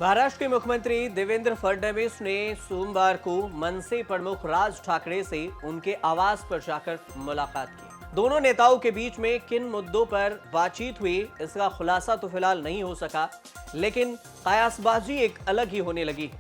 महाराष्ट्र के मुख्यमंत्री देवेंद्र फडणवीस ने सोमवार को मनसे प्रमुख राज ठाकरे से उनके आवास पर जाकर मुलाकात की। दोनों नेताओं के बीच में किन मुद्दों पर बातचीत हुई, इसका खुलासा तो फिलहाल नहीं हो सका, लेकिन कयासबाजी एक अलग ही होने लगी।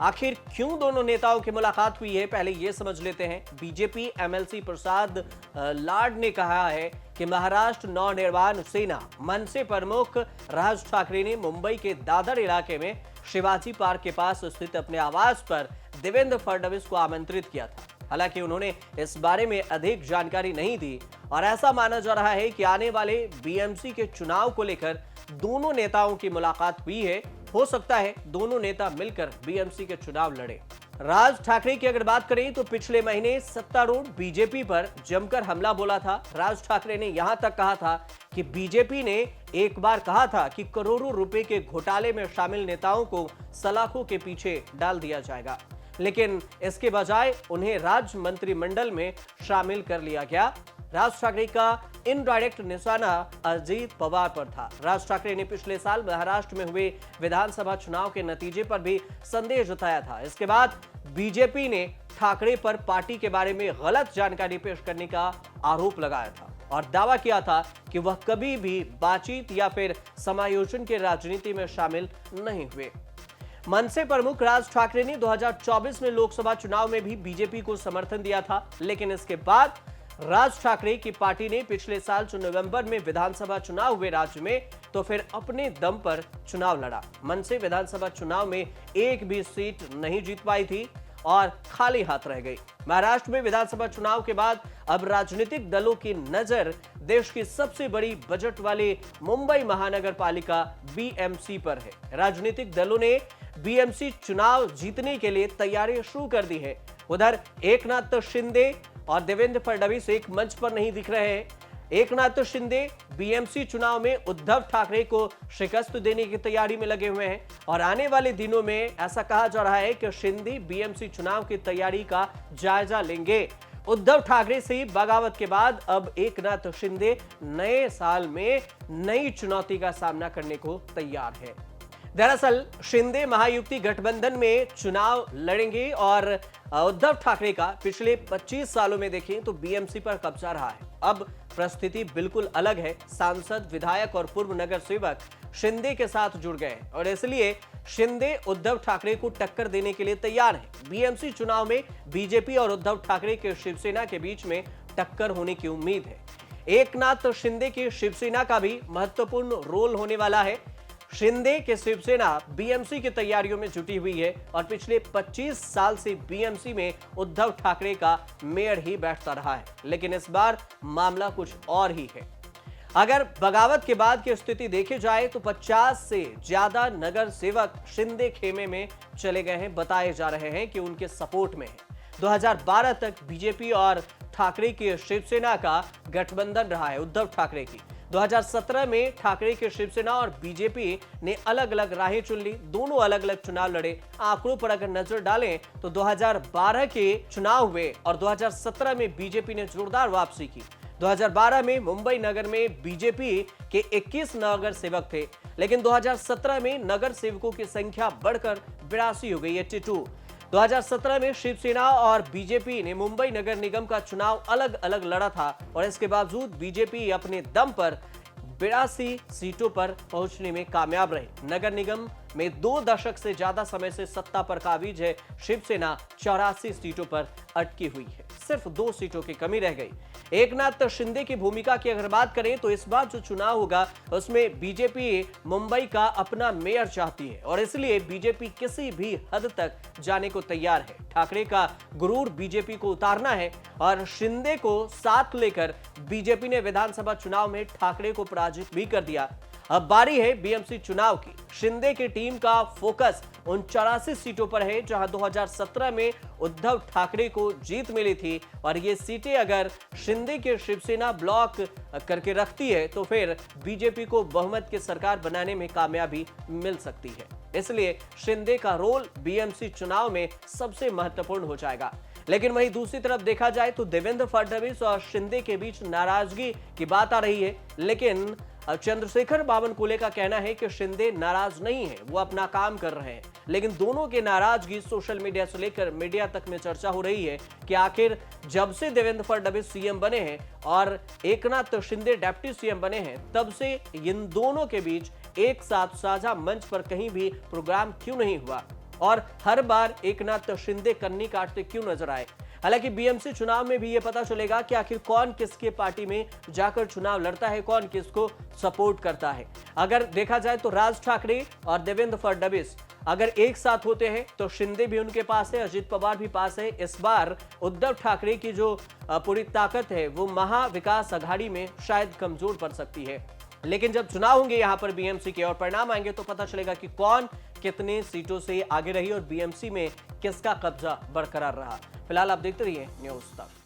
आखिर क्यों दोनों नेताओं की मुलाकात हुई है, पहले यह समझ लेते हैं। बीजेपी एमएलसी प्रसाद लाड ने कहा है कि महाराष्ट्र नवनिर्माण सेना मनसे प्रमुख राज ठाकरे ने मुंबई के दादर इलाके में शिवाजी पार्क के पास स्थित अपने आवास पर देवेंद्र फडणवीस को आमंत्रित किया था। हालांकि उन्होंने इस बारे में अधिक जानकारी नहीं दी और ऐसा माना जा रहा है कि आने वाले बीएमसी के चुनाव को लेकर दोनों नेताओं की मुलाकात हुई है। हो सकता है दोनों नेता मिलकर बीएमसी के चुनाव लड़े। राज ठाकरे की अगर बात करें तो पिछले महीने सत्तारूढ़ बीजेपी पर जमकर हमला बोला था। राज ठाकरे ने यहां तक कहा था कि बीजेपी ने एक बार कहा था कि करोड़ों रुपए के घोटाले में शामिल नेताओं को सलाखों के पीछे डाल दिया जाएगा, लेकिन इसके बजाय उन्हें राज्य मंत्रिमंडल में शामिल कर लिया गया। राज ठाकरे का इनडायरेक्ट निशाना अजीत पवार पर था। राज ठाकरे ने पिछले साल महाराष्ट्र में हुए विधानसभा चुनाव के नतीजे पर भी संदेह जताया था। इसके बाद बीजेपी ने ठाकरे पर पार्टी के बारे में गलत जानकारी पेश करने का आरोप लगाया था और दावा किया था कि वह कभी भी बातचीत या फिर समायोजन के राजनीति में शामिल नहीं हुए। मनसे प्रमुख राज ठाकरे ने 2024 में लोकसभा चुनाव में भी बीजेपी को समर्थन दिया था, लेकिन इसके बाद राज ठाकरे की पार्टी ने पिछले साल नवंबर में विधानसभा चुनाव हुए राज्य में, तो फिर अपने दम पर चुनाव लड़ा। मनसे विधानसभा चुनाव में एक भी सीट नहीं जीत पाई थी और खाली हाथ रह गई। महाराष्ट्र में विधानसभा चुनाव के बाद अब राजनीतिक दलों की नजर देश की सबसे बड़ी बजट वाली मुंबई महानगर पालिका बीएमसी पर है। राजनीतिक दलों ने बीएमसी चुनाव जीतने के लिए तैयारी शुरू कर दी है। उधर एकनाथ शिंदे और देवेंद्र फडणवीस एक मंच पर नहीं दिख रहे हैं। एकनाथ शिंदे बीएमसी चुनाव में उद्धव ठाकरे को शिकस्त देने की तैयारी में लगे हुए हैं और आने वाले दिनों में ऐसा कहा जा रहा है कि शिंदे बीएमसी चुनाव की तैयारी का जायजा लेंगे। उद्धव ठाकरे से बगावत के बाद अब एकनाथ शिंदे नए साल में नई चुनौती का सामना करने को तैयार है। दरअसल शिंदे महायुति गठबंधन में चुनाव लड़ेंगे और उद्धव ठाकरे का पिछले 25 सालों में देखें तो बीएमसी पर कब्जा रहा है। अब परिस्थिति बिल्कुल अलग है। सांसद, विधायक और पूर्व नगर सेवक शिंदे के साथ जुड़ गए और इसलिए शिंदे उद्धव ठाकरे को टक्कर देने के लिए तैयार है। बीएमसी चुनाव में बीजेपी और उद्धव ठाकरे के शिवसेना के बीच में टक्कर होने की उम्मीद है। एकनाथ शिंदे की शिवसेना का भी महत्वपूर्ण रोल होने वाला है। शिंदे के शिवसेना बीएमसी की तैयारियों में जुटी हुई है और पिछले 25 साल से बीएमसी में उद्धव ठाकरे का मेयर ही बैठता रहा है, लेकिन इस बार मामला कुछ और ही है। अगर बगावत के बाद की स्थिति देखी जाए तो 50 से ज्यादा नगर सेवक शिंदे खेमे में चले गए हैं। बताए जा रहे हैं कि उनके सपोर्ट में है। 2012 तक बीजेपी और ठाकरे की शिवसेना का गठबंधन रहा है उद्धव ठाकरे की। 2017 में ठाकरे की शिवसेना और बीजेपी ने अलग अलग राहें चुन ली, दोनों अलग अलग चुनाव लड़े। आंकड़ों पर अगर नजर डालें तो 2012 के चुनाव हुए और 2017 में बीजेपी ने जोरदार वापसी की। 2012 में मुंबई नगर में बीजेपी के 21 नगर सेवक थे, लेकिन 2017 में नगर सेवकों की संख्या बढ़कर 82 हो गई, 82। 2017 में शिवसेना और बीजेपी ने मुंबई नगर निगम का चुनाव अलग अलग लड़ा था और इसके बावजूद बीजेपी अपने दम पर 82 सीटों पर पहुंचने में कामयाब रही। नगर निगम में 2 दशक से ज्यादा समय से सत्ता पर काबिज है शिवसेना 84 सीटों पर अटकी हुई है, सिर्फ 2 सीटों की कमी रह गई। एकनाथ शिंदे की भूमिका की अगर बात करें तो इस बार जो चुनाव होगा उसमें बीजेपी मुंबई का अपना मेयर चाहती है और इसलिए बीजेपी किसी भी हद तक जाने को तैयार है। ठाकरे का गुरूर बीजेपी को उतारना है और शिंदे को साथ लेकर बीजेपी ने विधानसभा चुनाव में ठाकरे को पराजित भी कर दिया। अब बारी है बीएमसी चुनाव की। शिंदे की टीम का फोकस उन 84 सीटों पर है जहां 2017 में उद्धव ठाकरे को जीत मिली थी और ये सीटें अगर शिंदे के शिवसेना ब्लॉक करके रखती है तो फिर बीजेपी को बहुमत की सरकार बनाने में कामयाबी मिल सकती है। इसलिए शिंदे का रोल बीएमसी चुनाव में सबसे महत्वपूर्ण हो जाएगा। लेकिन वहीं दूसरी तरफ देखा जाए तो देवेंद्र फडणवीस और शिंदे के बीच नाराजगी की बात आ रही है, लेकिन चंद्रशेखर बावनकुले का कहना है कि शिंदे नाराज नहीं है, वो अपना काम कर रहे हैं। लेकिन दोनों के नाराजगी सोशल मीडिया से लेकर मीडिया तक में चर्चा हो रही है कि आखिर जब से देवेंद्र फडणवीस सीएम बने हैं और एकनाथ शिंदे डिप्टी सीएम बने हैं, तब से इन दोनों के बीच एक साथ साझा मंच पर कहीं भी प्रोग्राम क्यों नहीं हुआ और हर बार एकनाथ शिंदे कन्नी काटते क्यों नजर आए। हालांकि बीएमसी चुनाव में भी यह पता चलेगा कि आखिर कौन किसके पार्टी में जाकर चुनाव लड़ता है, कौन किसको सपोर्ट करता है। अगर देखा जाए तो राज ठाकरे और देवेंद्र फडणवीस अगर एक साथ होते हैं तो शिंदे भी उनके पास है, अजित पवार भी पास है। इस बार उद्धव ठाकरे की जो पूरी ताकत है वो महाविकास आघाड़ी में शायद कमजोर पड़ सकती है। लेकिन जब चुनाव होंगे यहां पर बीएमसी के और परिणाम आएंगे तो पता चलेगा कि कौन कितने सीटों से आगे रही और बीएमसी में किसका कब्जा बरकरार रहा। फिलहाल आप देखते रहिए न्यूज़ तक।